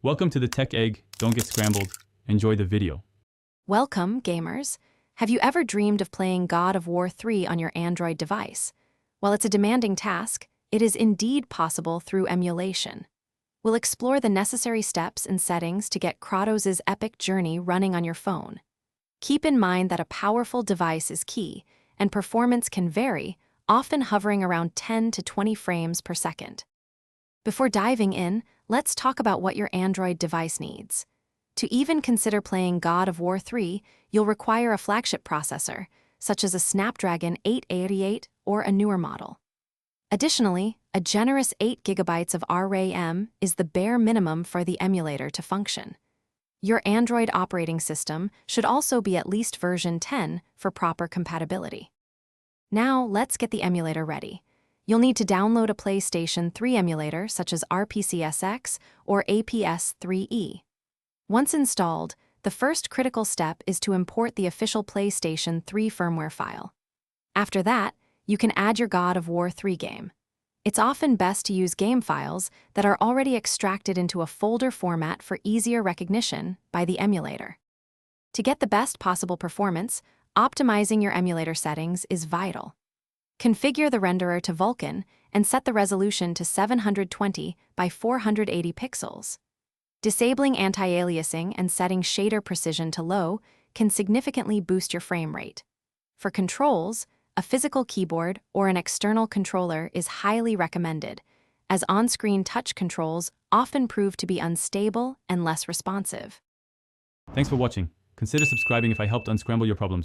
Welcome to the Tech Egg. Don't get scrambled. Enjoy the video. Welcome, gamers. Have you ever dreamed of playing God of War 3 on your Android device? While it's a demanding task, it is indeed possible through emulation. We'll explore the necessary steps and settings to get Kratos' epic journey running on your phone. Keep in mind that a powerful device is key, and performance can vary, often hovering around 10 to 20 frames per second. Before diving in, let's talk about what your Android device needs. To even consider playing God of War 3, you'll require a flagship processor, such as a Snapdragon 888 or a newer model. Additionally, a generous 8 GB of RAM is the bare minimum for the emulator to function. Your Android operating system should also be at least version 10 for proper compatibility. Now, let's get the emulator ready. You'll need to download a PlayStation 3 emulator such as RPCSX or APS-3E. Once installed, the first critical step is to import the official PlayStation 3 firmware file. After that, you can add your God of War 3 game. It's often best to use game files that are already extracted into a folder format for easier recognition by the emulator. To get the best possible performance, optimizing your emulator settings is vital. Configure the renderer to Vulkan and set the resolution to 720 by 480 pixels. Disabling anti-aliasing and setting shader precision to low can significantly boost your frame rate. For controls, a physical keyboard or an external controller is highly recommended, as on-screen touch controls often prove to be unstable and less responsive. Thanks for watching. Consider subscribing if I helped unscramble your problems.